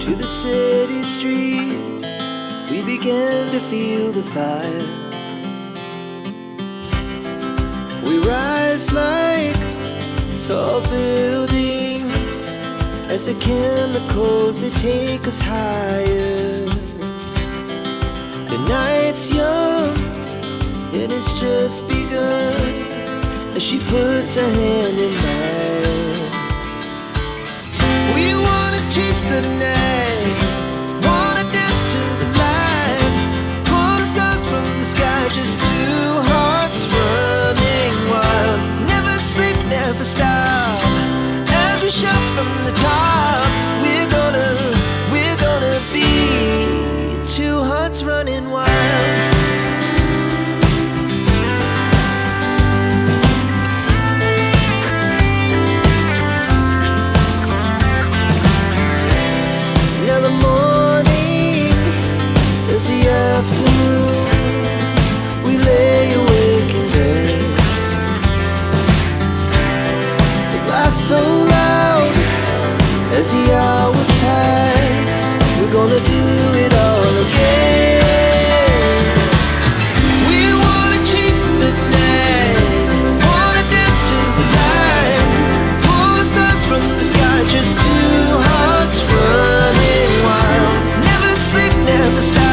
to the city streets, we began to feel the fire. We rise like tall buildings as the chemicals, they take us higher. The night's young and it's just begun as she puts her hand in mine. We wanna chase the night, wanna dance to the light, pull the stars from the sky, just two hearts running wild. Never sleep, never stop, as we shout from the top. We're gonna be two hearts running wild. Afternoon, we lay awake in bed. The laughs so loud as the hours pass. We're gonna do it all again. We wanna chase the night, wanna dance to the light, pull the stars from the sky, just two hearts running wild. Never sleep, never stop,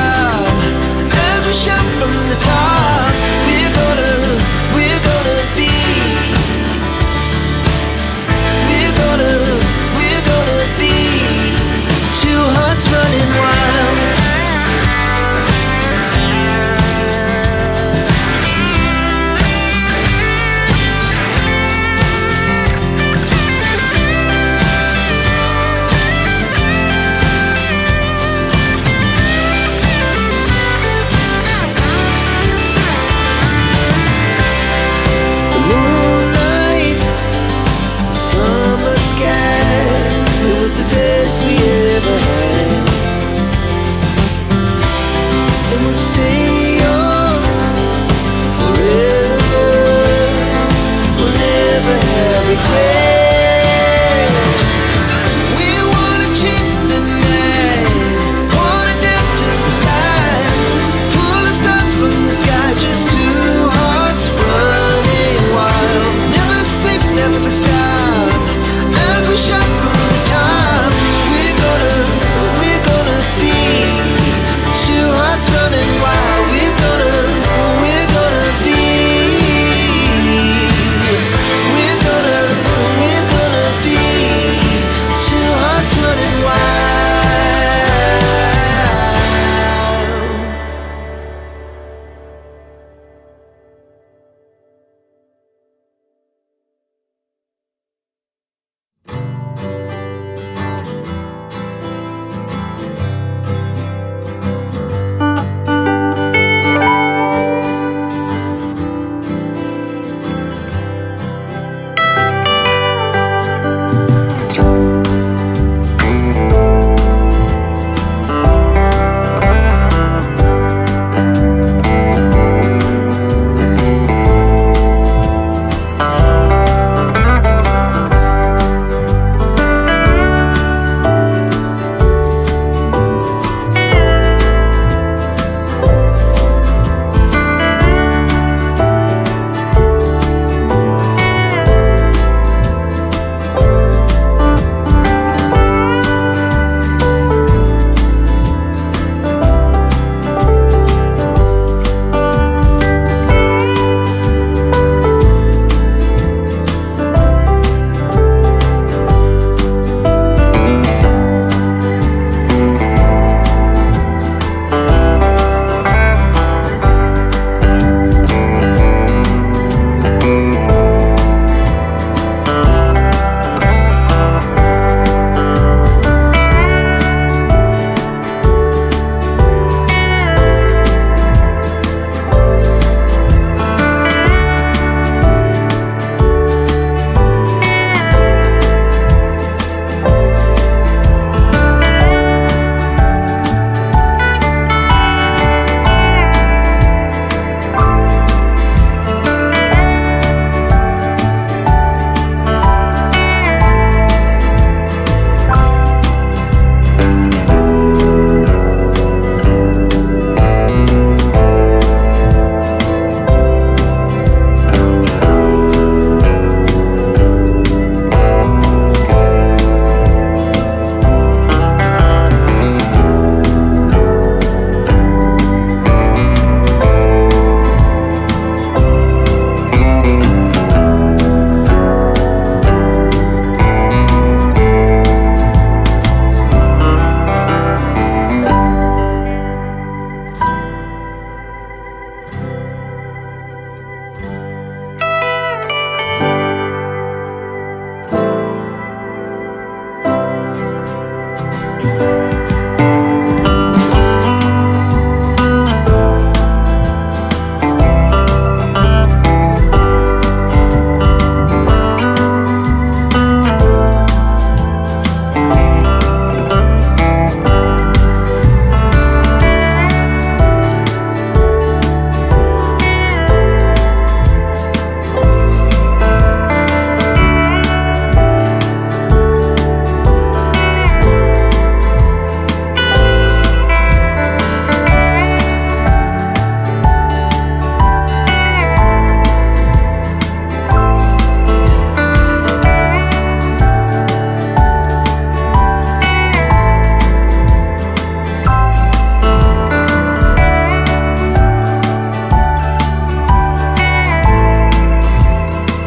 shout from the top. We're gonna be, we're gonna be two hearts running wild. The best we ever had, and we'll stay young forever. We'll never have regrets. We wanna chase the night, wanna dance to the light, pull the stars from the sky, just two hearts running wild. Never sleep, never stop, as we shout from the top. Running wild, we're gonna be, we're gonna you.